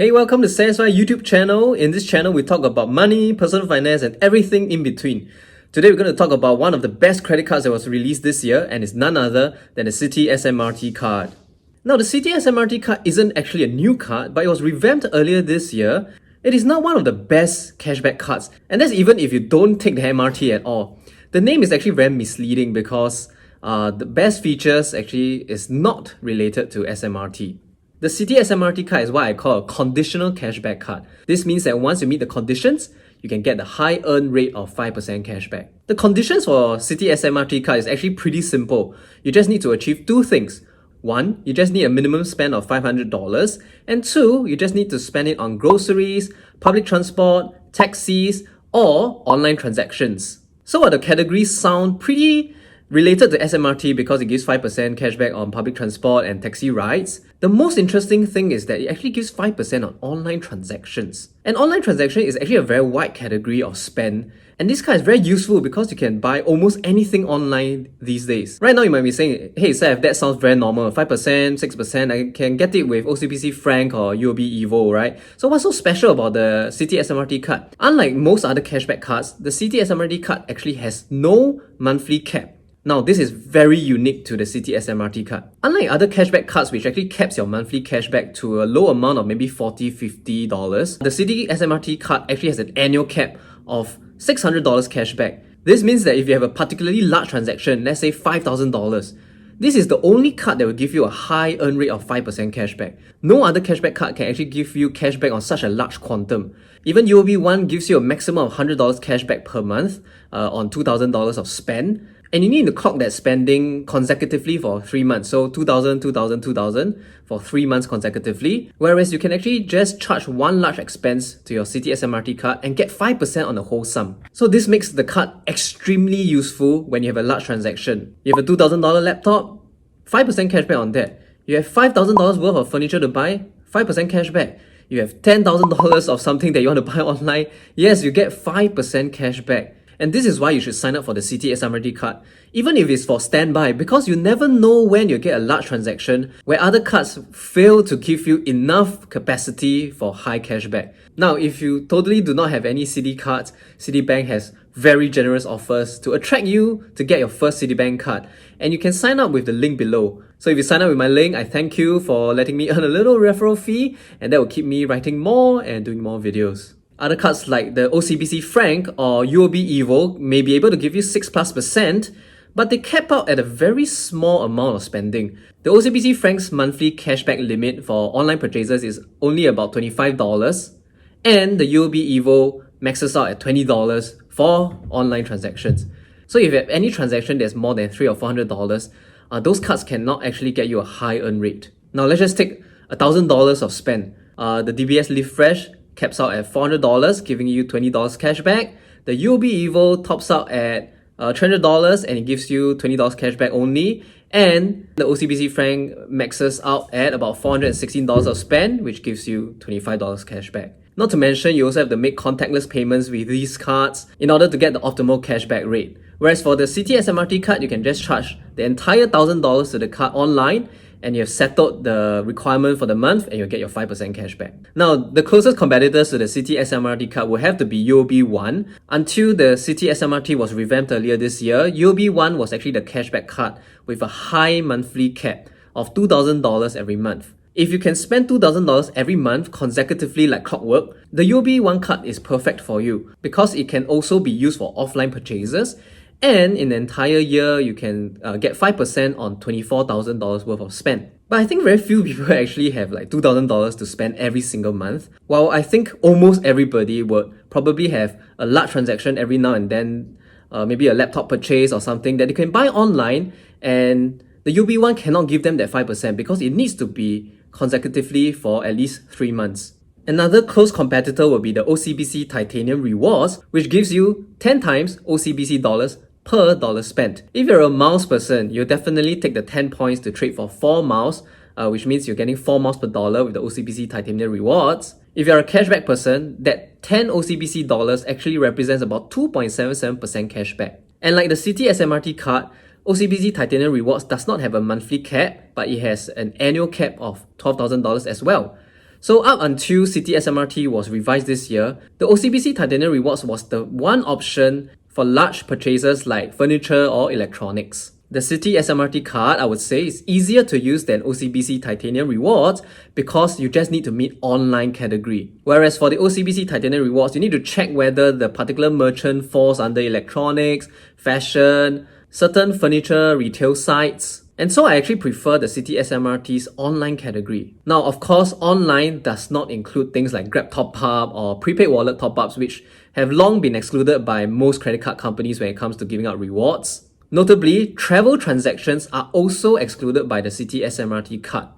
Hey, welcome to Satisfy YouTube channel. In this channel, we talk about money, personal finance, and everything in between. Today, we're going to talk about one of the best credit cards that was released this year, and it's none other than the Citi SMRT card. Now, the Citi SMRT card isn't actually a new card, but it was revamped earlier this year. It is now one of the best cashback cards, and that's even if you don't take the MRT at all. The name is actually very misleading because the best features actually is not related to SMRT. The Citi SMRT card is what I call a conditional cashback card. This means that once you meet the conditions, you can get the high earn rate of 5% cashback. The conditions for Citi SMRT card is actually pretty simple. You just need to achieve two things. One, you just need a minimum spend of $500. And two, you just need to spend it on groceries, public transport, taxis, or online transactions. So while the categories sound pretty related to SMRT because it gives 5% cashback on public transport and taxi rides, the most interesting thing is that it actually gives 5% on online transactions. And online transaction is actually a very wide category of spend. And this card is very useful because you can buy almost anything online these days. Right now you might be saying, hey Seth, that sounds very normal. 5%, 6%, I can get it with OCBC Frank or UOB Evo, right? So what's so special about the Citi SMRT card? Unlike most other cashback cards, the Citi SMRT card actually has no monthly cap. Now, this is very unique to the Citi SMRT card. Unlike other cashback cards which actually caps your monthly cashback to a low amount of maybe $40, $50, the Citi SMRT card actually has an annual cap of $600 cashback. This means that if you have a particularly large transaction, let's say $5,000, this is the only card that will give you a high earn rate of 5% cashback. No other cashback card can actually give you cashback on such a large quantum. Even UOB One gives you a maximum of $100 cashback per month on $2,000 of spend. And you need to clock that spending consecutively for 3 months. So 2,000, 2,000, 2,000 for 3 months consecutively. Whereas you can actually just charge one large expense to your Citi SMRT card and get 5% on the whole sum. So this makes the card extremely useful when you have a large transaction. You have a $2,000 laptop, 5% cashback on that. You have $5,000 worth of furniture to buy, 5% cashback. You have $10,000 of something that you want to buy online, yes, you get 5% cashback. And this is why you should sign up for the Citi SMRT card, even if it's for standby, because you never know when you get a large transaction where other cards fail to give you enough capacity for high cashback. Now, if you totally do not have any Citi cards, Citibank has very generous offers to attract you to get your first Citibank card. And you can sign up with the link below. So if you sign up with my link, I thank you for letting me earn a little referral fee, and that will keep me writing more and doing more videos. Other cards like the OCBC Frank or UOB Evo may be able to give you 6+%, but they cap out at a very small amount of spending. The OCBC Frank's monthly cashback limit for online purchases is only about $25, and the UOB Evo maxes out at $20 for online transactions. So if you have any transaction that's more than $300 or $400, those cards cannot actually get you a high earn rate. Now let's just take $1,000 of spend. The DBS Live Fresh caps out at $400, giving you $20 cashback. The UOB Evo tops out at $300 and it gives you $20 cashback only. And the OCBC Frank maxes out at about $416 of spend, which gives you $25 cashback. Not to mention, you also have to make contactless payments with these cards in order to get the optimal cashback rate. Whereas for the Citi SMRT card, you can just charge the entire $1,000 to the card online, and you have settled the requirement for the month and you'll get your 5% cashback. Now, the closest competitors to the Citi SMRT card will have to be UOB One. Until the Citi SMRT was revamped earlier this year, UOB One was actually the cashback card with a high monthly cap of $2,000 every month. If you can spend $2,000 every month consecutively like clockwork, the UOB One card is perfect for you because it can also be used for offline purchases. And in the entire year, you can get 5% on $24,000 worth of spend. But I think very few people actually have like $2,000 to spend every single month. While I think almost everybody would probably have a large transaction every now and then, maybe a laptop purchase or something that they can buy online, and the UB one cannot give them that 5% because it needs to be consecutively for at least 3 months. Another close competitor will be the OCBC Titanium Rewards, which gives you 10 times OCBC dollars per dollar spent. If you're a miles person, you'll definitely take the 10 points to trade for 4 miles, which means you're getting 4 miles per dollar with the OCBC Titanium Rewards. If you're a cashback person, that 10 OCBC dollars actually represents about 2.77% cashback. And like the Citi SMRT card, OCBC Titanium Rewards does not have a monthly cap, but it has an annual cap of $12,000 as well. So up until Citi SMRT was revised this year, the OCBC Titanium Rewards was the one option for large purchases like furniture or electronics. The Citi SMRT card, I would say, is easier to use than OCBC Titanium Rewards because you just need to meet online category. Whereas for the OCBC Titanium Rewards, you need to check whether the particular merchant falls under electronics, fashion, certain furniture retail sites. And so I actually prefer the Citi SMRT's online category. Now, of course, online does not include things like Grab top-up or prepaid wallet top-ups, which have long been excluded by most credit card companies when it comes to giving out rewards. Notably, travel transactions are also excluded by the Citi SMRT card.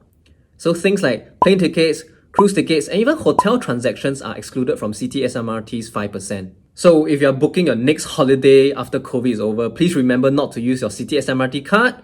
So things like plane tickets, cruise tickets, and even hotel transactions are excluded from Citi SMRT's 5%. So if you're booking your next holiday after COVID is over, please remember not to use your Citi SMRT card.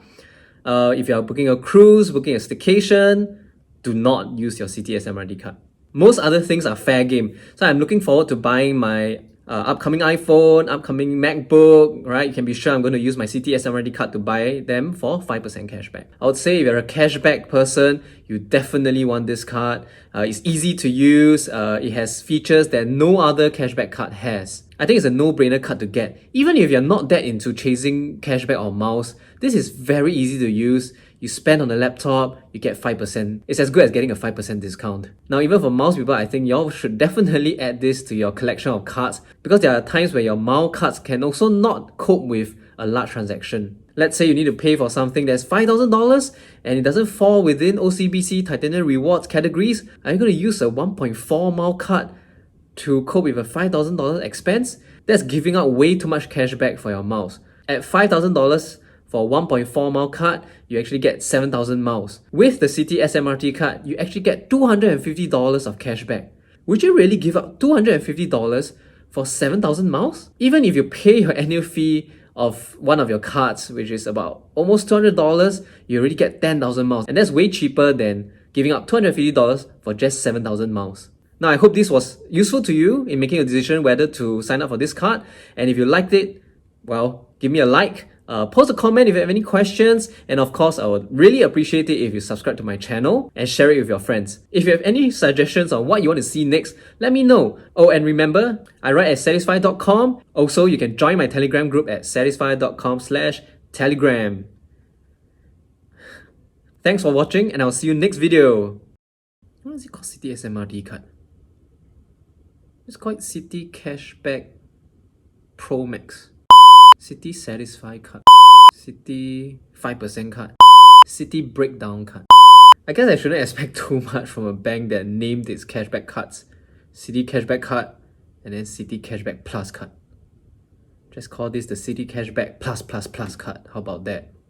If you're booking a cruise, booking a staycation, do not use your Citi SMRT card. Most other things are fair game. So I'm looking forward to buying my upcoming iPhone, upcoming MacBook, right? You can be sure I'm going to use my Citi SMRT card to buy them for 5% cashback. I would say if you're a cashback person, you definitely want this card. It's easy to use. It has features that no other cashback card has. I think it's a no-brainer card to get. Even if you're not that into chasing cashback or miles, this is very easy to use. You spend on a laptop, you get 5%. It's as good as getting a 5% discount. Now, even for miles people, I think y'all should definitely add this to your collection of cards because there are times where your mile cards can also not cope with a large transaction. Let's say you need to pay for something that's $5,000 and it doesn't fall within OCBC Titanium Rewards categories. Are you going to use a 1.4 mile card to cope with a $5,000 expense? That's giving out way too much cashback for your miles. At $5,000 for 1.4 mile card, you actually get 7,000 miles. With the Citi SMRT card, you actually get $250 of cashback. Would you really give up $250 for 7,000 miles? Even if you pay your annual fee of one of your cards, which is about almost $200, you already get 10,000 miles. And that's way cheaper than giving up $250 for just 7,000 miles. Now, I hope this was useful to you in making a decision whether to sign up for this card. And if you liked it, well, give me a like. Post a comment if you have any questions, and of course I would really appreciate it if you subscribe to my channel and share it with your friends. If you have any suggestions on what you want to see next, let me know. Oh, and remember, I write at satisfy.com. Also, you can join my Telegram group at satisfy.com/telegram. Thanks for watching, and I'll see you next video. What is it called? Citi SMRT card. It's called Citi Cashback Pro Max. Citi Satisfy card, Citi 5% card, Citi Breakdown card. I guess I shouldn't expect too much from a bank that named its cashback cards Citi Cashback card and then Citi Cashback Plus card. Just call this the Citi Cashback Plus card. How about that?